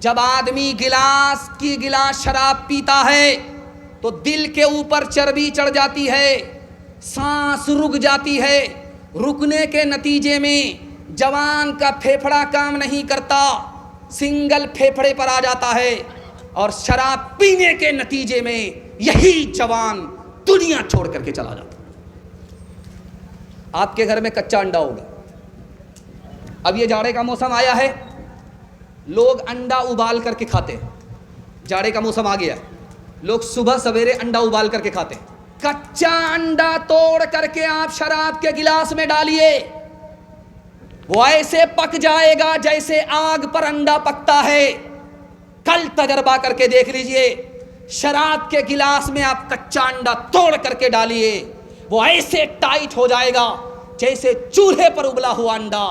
जब आदमी गिलास की गिलास शराब पीता है तो दिल के ऊपर चर्बी चढ़ जाती है, सांस रुक जाती है। रुकने के नतीजे में जवान का फेफड़ा काम नहीं करता, सिंगल फेफड़े पर आ जाता है, और शराब पीने के नतीजे में यही जवान दुनिया छोड़ करके चला जाता। आपके घर में कच्चा अंडा होगा, अब ये जाड़े का मौसम आया है, लोग अंडा उबाल करके खाते हैं। जाड़े का मौसम आ गया, लोग सुबह सवेरे अंडा उबाल करके खाते हैं। कच्चा अंडा तोड़ करके आप शराब के गिलास में डालिए, वो ऐसे पक जाएगा जैसे आग पर अंडा पकता है। कल तजर्बा करके देख लीजिए, शराब के गिलास में आप कच्चा अंडा तोड़ करके डालिए, वो ऐसे टाइट हो जाएगा जैसे चूल्हे पर उबला हुआ अंडा।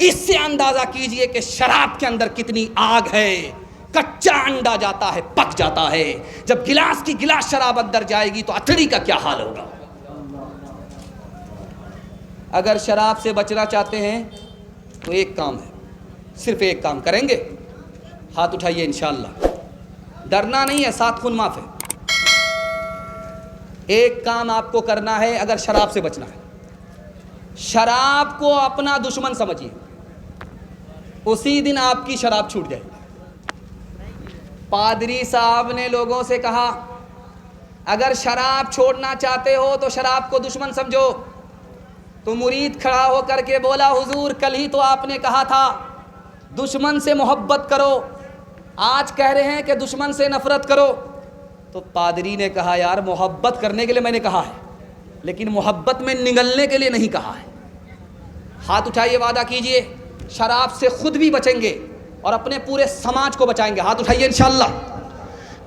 इससे अंदाजा कीजिए कि शराब के अंदर कितनी आग है। कच्चा अंडा जाता है, पक जाता है, जब गिलास की गिलास शराब अंदर जाएगी तो अथड़ी का क्या हाल होगा। अगर शराब से बचना चाहते हैं तो एक काम है, सिर्फ एक काम करेंगे, हाथ उठाइए इंशाअल्लाह। डरना नहीं है, 7 खून माफ है। एक काम आपको करना है अगर शराब से बचना है, शराब को अपना दुश्मन समझिए, उसी दिन आपकी शराब छूट जाएगी। पादरी साहब ने लोगों से कहा, अगर शराब छोड़ना चाहते हो तो शराब को दुश्मन समझो। तो मुरीद खड़ा होकर के बोला, हुजूर कल ही तो आपने कहा था दुश्मन से मोहब्बत करो, आज कह रहे हैं कि दुश्मन से नफरत करो। तो पादरी ने कहा, यार मोहब्बत करने के लिए मैंने कहा है, लेकिन मोहब्बत में निगलने के लिए नहीं कहा है। हाथ उठाइए, वादा कीजिए शराब से खुद भी बचेंगे और अपने पूरे समाज को बचाएंगे। हाथ उठाइए इंशाअल्लाह।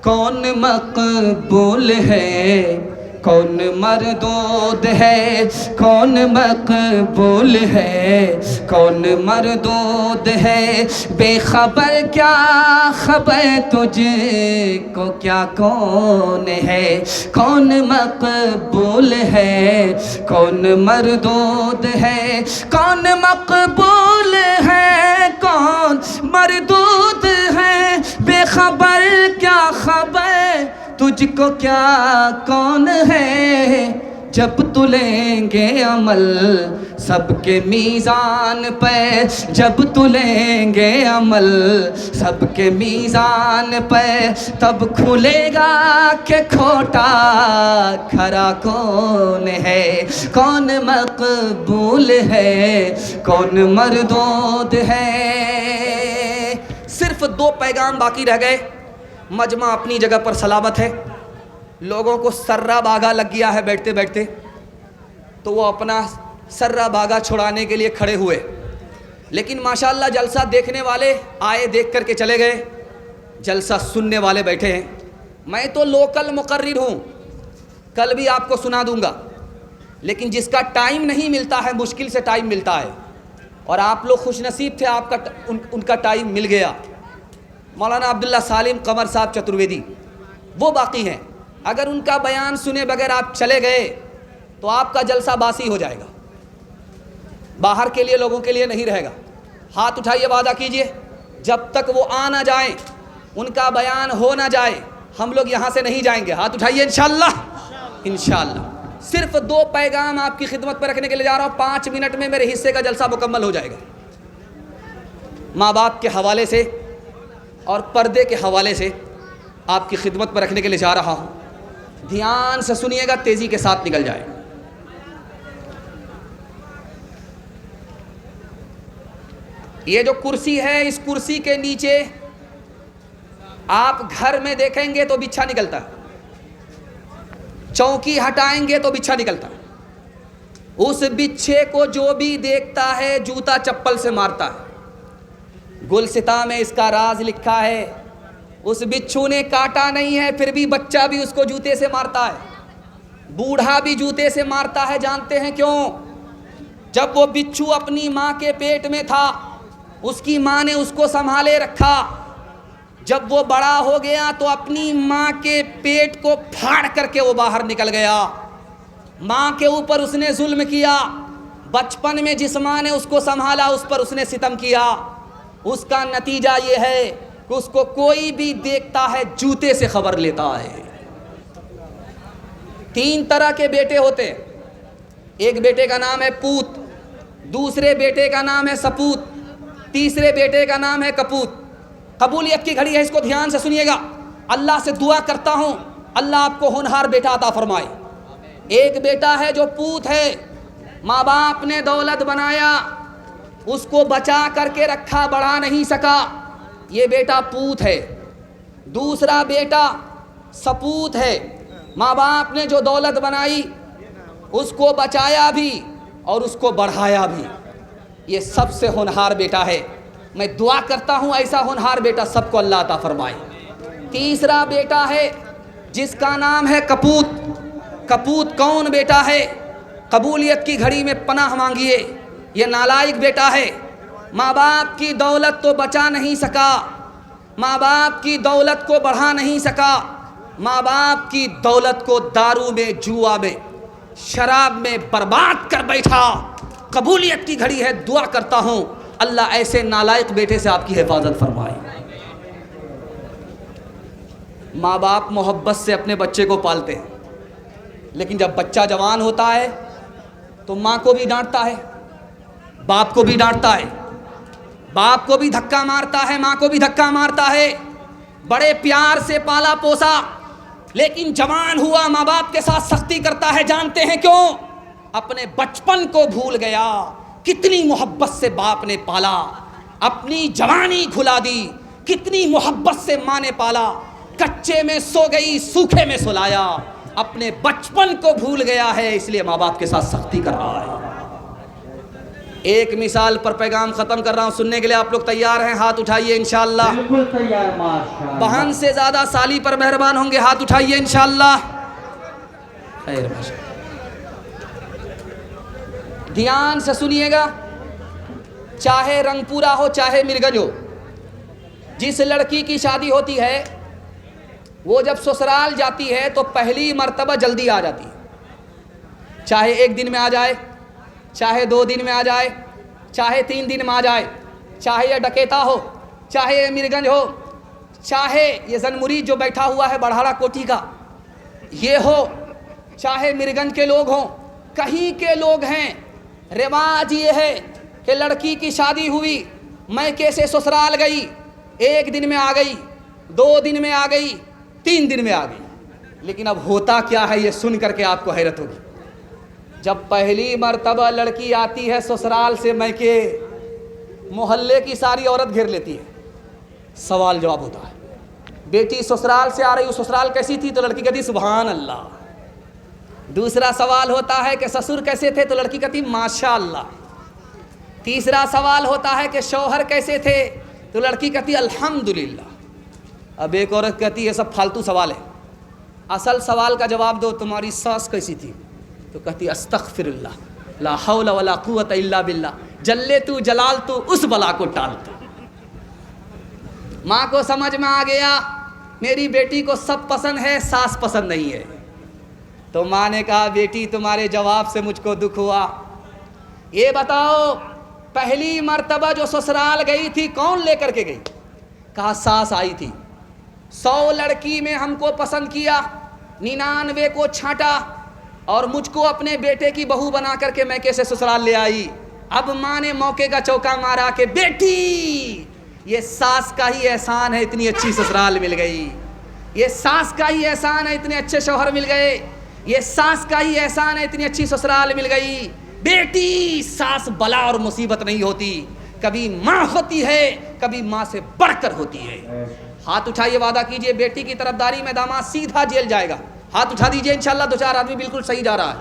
कौन मकबूल है, कौन मरदूद है, कौन मकबूल है, कौन मरदूद है, बेखबर क्या खबर तुझको क्या कौन है, कौन मकबूल है, कौन मरदूद है, कौन मकबूल है, कौन मरदूद है, बेखबर क्या खबर तुझको क्या कौन है। जब तुलेंगे अमल सबके मीज़ान पे, जब तुलेंगे अमल सबके मीज़ान पे, तब खुलेगा कि खोटा खरा कौन है, कौन मकबूल है, कौन मरदूद है। सिर्फ 2 पैगाम बाकी रह गए। मजमा अपनी जगह पर सलामत है, लोगों को सर्रा बागा लग गया है बैठते बैठते, तो वो अपना सर्रा बागा छुड़ाने के लिए खड़े हुए। लेकिन माशाअल्लाह जलसा देखने वाले आए, देख करके चले गए, जलसा सुनने वाले बैठे हैं। मैं तो लोकल मुकर्रिर हूँ, कल भी आपको सुना दूंगा, लेकिन जिसका टाइम नहीं मिलता है, मुश्किल से टाइम मिलता है, और आप लोग खुशनसीब थे, आपका उनका टाइम मिल गया। मौलाना अब्दुल्ला सालिम कमर साहब चतुर्वेदी वो बाकी हैं, अगर उनका बयान सुने बगैर आप चले गए तो आपका जलसा बासी हो जाएगा, बाहर के लिए लोगों के लिए नहीं रहेगा। हाथ उठाइए, वादा कीजिए जब तक वो आ ना जाए, उनका बयान हो ना जाए, हम लोग यहाँ से नहीं जाएंगे। हाथ उठाइए इंशाअल्लाह। इंशाअल्लाह सिर्फ 2 पैगाम आपकी खिदमत पर रखने के लिए जा रहा हूँ। 5 मिनट में मेरे हिस्से का जलसा मुकम्मल हो जाएगा। माँ बाप के हवाले से और पर्दे के हवाले से आपकी खिदमत पर रखने के लिए जा रहा हूँ। ध्यान से सुनिएगा, तेज़ी के साथ निकल जाए। ये जो कुर्सी है, इस कुर्सी के नीचे आप घर में देखेंगे तो बिच्छा निकलता है, चौकी हटाएंगे तो बिच्छा निकलता है। उस बिच्छे को जो भी देखता है जूता चप्पल से मारता है। गुलसिता में इसका राज लिखा है, उस बिच्छू ने काटा नहीं है, फिर भी बच्चा भी उसको जूते से मारता है, बूढ़ा भी जूते से मारता है। जानते हैं क्यों? जब वो बिच्छू अपनी माँ के पेट में था, उसकी माँ ने उसको संभाले रखा। जब वो बड़ा हो गया तो अपनी माँ के पेट को फाड़ करके वो बाहर निकल गया। माँ के ऊपर उसने जुल्म किया। बचपन में जिस माँ ने उसको संभाला उस पर उसने सितम किया। उसका नतीजा ये है कि उसको कोई भी देखता है जूते से खबर लेता है। 3 तरह के बेटे होते हैं। एक बेटे का नाम है पूत, दूसरे बेटे का नाम है सपूत, तीसरे बेटे का नाम है कपूत। कबूलियत की घड़ी है, इसको ध्यान से सुनिएगा। अल्लाह से दुआ करता हूँ अल्लाह आपको होनहार बेटा अता फरमाए। एक बेटा है जो पूत है, माँ बाप ने दौलत बनाया, उसको बचा करके रखा, बढ़ा नहीं सका, ये बेटा पूत है। दूसरा बेटा सपूत है, माँ बाप ने जो दौलत बनाई उसको बचाया भी और उसको बढ़ाया भी, ये सबसे होनहार बेटा है। मैं दुआ करता हूँ ऐसा होनहार बेटा सबको अल्लाह अता फरमाए। तीसरा बेटा है जिसका नाम है कपूत। कपूत कौन बेटा है? कबूलियत की घड़ी में पनाह मांगिए, ये नालायक बेटा है। माँ बाप की दौलत तो बचा नहीं सका, माँ बाप की दौलत को बढ़ा नहीं सका, माँ बाप की दौलत को दारू में, जुआ में, शराब में बर्बाद कर बैठा। कबूलियत की घड़ी है, दुआ करता हूँ अल्लाह ऐसे नालायक बेटे से आपकी हिफाजत फरमाए। माँ बाप मोहब्बत से अपने बच्चे को पालते हैं, लेकिन जब बच्चा जवान होता है तो माँ को भी डांटता है, बाप को भी डांटता है, बाप को भी धक्का मारता है, माँ को भी धक्का मारता है। बड़े प्यार से पाला पोसा, लेकिन जवान हुआ माँ बाप के साथ सख्ती करता है। जानते हैं क्यों? अपने बचपन को भूल गया। कितनी मोहब्बत से बाप ने पाला, अपनी जवानी घुला दी। कितनी मोहब्बत से माँ ने पाला, कच्चे में सो गई, सूखे में सुलाया। अपने बचपन को भूल गया है, इसलिए माँ बाप के साथ सख्ती कर रहा है। एक मिसाल पर पैगाम खत्म कर रहा हूँ, सुनने के लिए आप लोग तैयार हैं? हाथ उठाइए इंशाअल्लाह। बिल्कुल तैयार माशाअल्लाह। बहन से ज्यादा साली पर मेहरबान होंगे, हाथ उठाइए इंशाअल्लाह। खैर माशाअल्लाह। ध्यान से सुनिएगा, चाहे रंगपुरा हो चाहे मिर्गंज हो, जिस लड़की की शादी होती है वो जब ससुराल जाती है तो पहली मर्तबा जल्दी आ जाती है। चाहे 1 दिन में आ जाए, चाहे 2 दिन में आ जाए, चाहे 3 दिन में आ जाए, चाहे ये डकेता हो, चाहे ये मिर्गंज हो, चाहे ये जनमुरी जो बैठा हुआ है बढ़ाड़ा कोठी का ये हो, चाहे मिर्गंज के लोग हों, कहीं के लोग हैं। रिवाज ये है कि लड़की की शादी हुई, मैके से ससुराल गई, 1 दिन में आ गई, 2 दिन में आ गई, 3 दिन में आ गई। लेकिन अब होता क्या है ये सुन करके आपको हैरत होगी। जब पहली मर्तबा लड़की आती है ससुराल से मैके, मोहल्ले की सारी औरत घेर लेती है। सवाल जवाब होता है, बेटी ससुराल से आ रही हो, ससुराल कैसी थी? तो लड़की कहती सुभान अल्लाह। दूसरा सवाल होता है कि ससुर कैसे थे? तो लड़की कहती माशाअल्लाह। तीसरा सवाल होता है कि शौहर कैसे थे? तो लड़की कहती अल्हम्दुलिल्लाह। अब एक औरत कहती है सब फालतू सवाल है, असल सवाल का जवाब दो, तुम्हारी सास कैसी थी? तो कहती अस्तगफिरुल्लाह, ला हौला वला कुव्वत इल्ला बिल्लाह, जल्ले तू जलाल तू, उस बला को टाल तू। माँ को समझ में आ गया मेरी बेटी को सब पसंद है, सास पसंद नहीं है। तो माँ ने कहा बेटी तुम्हारे जवाब से मुझको दुख हुआ, ये बताओ पहली मर्तबा जो ससुराल गई थी कौन लेकर के गई? कहा सास आई थी। 100 लड़की में हमको पसंद किया, 99 को छांटा और मुझको अपने बेटे की बहू बना करके मैके से ससुराल ले आई। अब माँ ने मौके का चौका मारा कि बेटी ये सास का ही एहसान है, इतनी अच्छी ससुराल मिल गई। ये सास का ही एहसान है, इतने अच्छे शौहर मिल गए। ये सास का ही एहसान है, इतनी अच्छी ससुराल मिल गई। बेटी सास बला और मुसीबत नहीं होती, कभी माँ होती है, कभी माँ से बढ़कर होती है। हाथ उठाइए, वादा कीजिए बेटी की तरफदारी में दामाद सीधा जेल जाएगा। हाथ उठा दीजिए इंशाल्लाह। 2-4 आदमी बिल्कुल सही जा रहा है।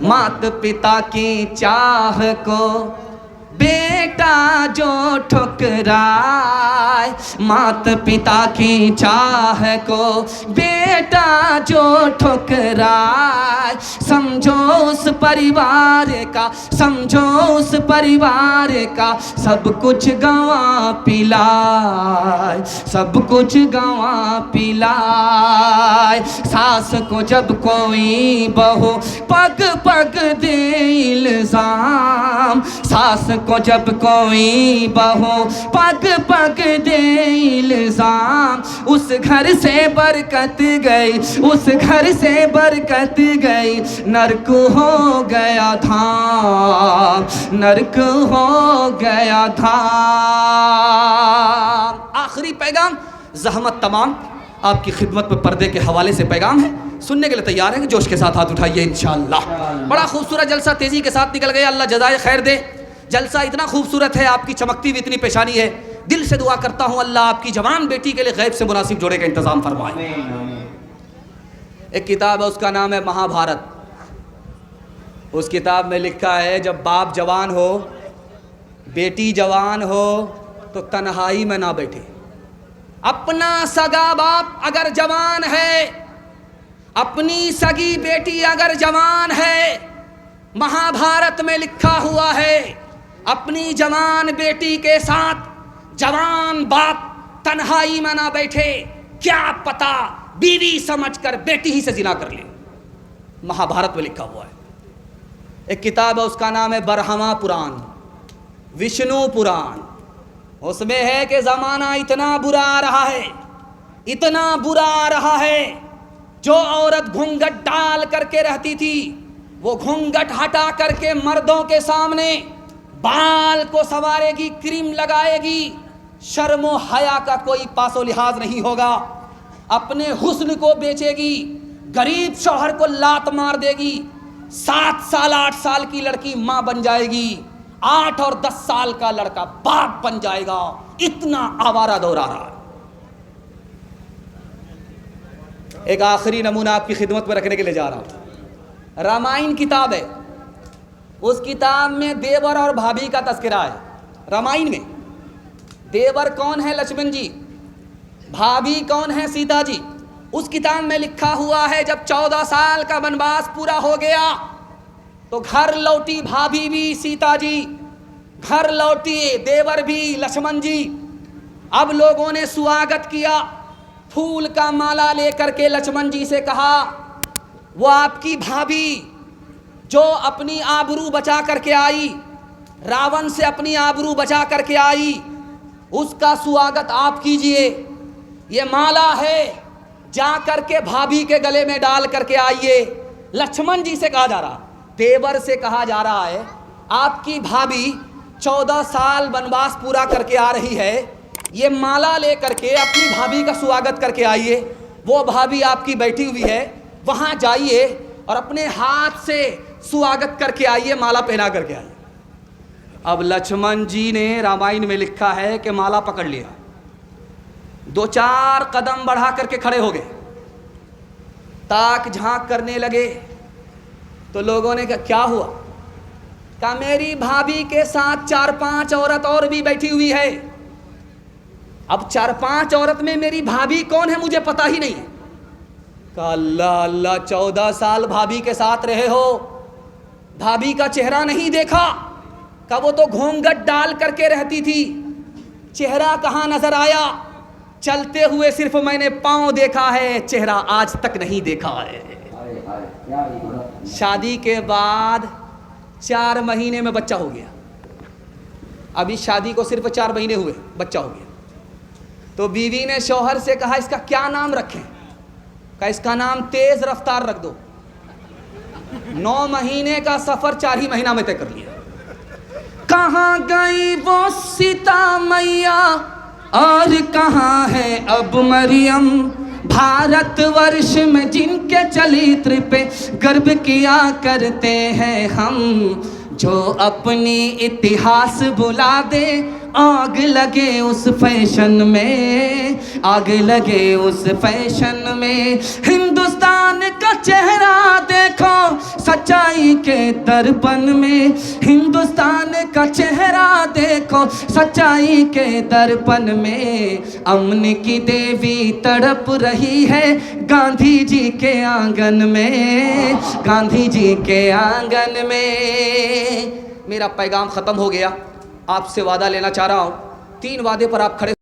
मात पिता की चाह को बेटा जो ठुकराए, माता पिता की चाह को बेटा जो ठुकराए, समझो उस परिवार का, समझो उस परिवार का सब कुछ गंवा पिलाए, सब कुछ गंवा पिलाए। सास को जब कोई बहू पग पग दे इल्जाम, सास को जब कोई बहू पग पग दे इल्जाम, उस घर से बरकत गई, उस घर से बरकत गई, नरक हो गया धाम, नरक हो गया धाम। आखिरी पैगाम ज़हमत तमाम आपकी खिदमत में पर्दे के हवाले से पैगाम है, सुनने के लिए तैयार हैं कि जोश के साथ हाथ उठाइए इंशाअल्लाह। बड़ा खूबसूरत जलसा तेज़ी के साथ निकल गया, अल्लाह जज़ाए खैर दे। जलसा इतना खूबसूरत है, आपकी चमकती हुई इतनी पेशानी है, दिल से दुआ करता हूँ अल्लाह आपकी जवान बेटी के लिए गैब से मुनासिब जोड़े का इंतज़ाम फरमाए। एक किताब है, उसका नाम है महाभारत। उस किताब में लिखा है जब बाप जवान हो, बेटी जवान हो, तो तन्हाई में ना बैठे। अपना सगा बाप अगर जवान है, अपनी सगी बेटी अगर जवान है, महाभारत में लिखा हुआ है अपनी जवान बेटी के साथ जवान बाप तन्हाई में ना बैठे, क्या पता बीवी समझकर बेटी ही से जिना कर ले। महाभारत में लिखा हुआ है। एक किताब है, उसका नाम है बरहमा पुराण, विष्णु पुराण। उसमें है कि ज़माना इतना बुरा आ रहा है, इतना बुरा आ रहा है, जो औरत घूंघट डाल करके रहती थी वो घूंघट हटा करके मर्दों के सामने बाल को संवारेगी, क्रीम लगाएगी, शर्मो हया का कोई पासो लिहाज नहीं होगा, अपने हुस्न को बेचेगी, गरीब शौहर को लात मार देगी, 7 साल 8 साल की लड़की माँ बन जाएगी, 8 और 10 साल का लड़का बाप बन जाएगा। इतना आवारा दौर आ रहा है। एक आखिरी नमूना आपकी खिदमत में रखने के लिए जा रहा हूं। रामायण किताब है, उस किताब में देवर और भाभी का तस्करा है। रामायण में देवर कौन है? लक्ष्मण जी। भाभी कौन है? सीता जी। उस किताब में लिखा हुआ है जब 14 साल का वनवास पूरा हो गया तो घर लौटी भाभी भी, सीता जी घर लौटी, देवर भी, लक्ष्मण जी। अब लोगों ने स्वागत किया, फूल का माला लेकर के लक्ष्मण जी से कहा, वो आपकी भाभी जो अपनी आबरू बचा करके आई, रावण से अपनी आबरू बचा करके आई, उसका स्वागत आप कीजिए। ये माला है, जा करके भाभी के गले में डाल करके आइए। लक्ष्मण जी से कहा जा रहा, देवर से कहा जा रहा है, आपकी भाभी 14 साल वनवास पूरा करके आ रही है, ये माला ले करके अपनी भाभी का स्वागत करके आइए। वो भाभी आपकी बैठी हुई है, वहाँ जाइए और अपने हाथ से स्वागत करके आइए, माला पहना करके आइए। अब लक्ष्मण जी ने, रामायण में लिखा है कि माला पकड़ लिया, 2-4 कदम बढ़ा करके खड़े हो गए, ताक झांक करने लगे। तो लोगों ने कहा क्या हुआ? कहा मेरी भाभी के साथ 4-5 औरत और भी बैठी हुई है। अब 4-5 औरत में मेरी भाभी कौन है मुझे पता ही नहीं है। कहा अल्लाह अल्लाह, 14 साल भाभी के साथ रहे हो, भाभी का चेहरा नहीं देखा? कहा वो तो घूंघट डाल करके रहती थी, चेहरा कहाँ नजर आया? चलते हुए सिर्फ मैंने पांव देखा है, चेहरा आज तक नहीं देखा है। शादी के बाद 4 महीने में बच्चा हो गया। अभी शादी को सिर्फ 4 महीने हुए, बच्चा हो गया। तो बीवी ने शौहर से कहा इसका क्या नाम रखें? कहा इसका नाम तेज रफ्तार रख दो। 9 महीने का सफर 4 ही महीना में तय कर लिया। कहाँ गई वो सीता मैया और कहाँ है अब मरियम, भारतवर्ष में जिनके चरित्र पे गर्व किया करते हैं हम, जो अपनी इतिहास भुला दे, आग लगे उस फैशन में, आग लगे उस फैशन में। हिंदुस्तान का चेहरा देखो, सच्चाई सच्चाई के दर्पण में, हिंदुस्तान का चेहरा देखो सच्चाई के दर्पण में। अमन की देवी तड़प रही है गांधी जी के आंगन में, गांधी जी के आंगन में। मेरा पैगाम ख़त्म हो गया। आपसे वादा लेना चाह रहा हूँ, 3 वादे पर आप खड़े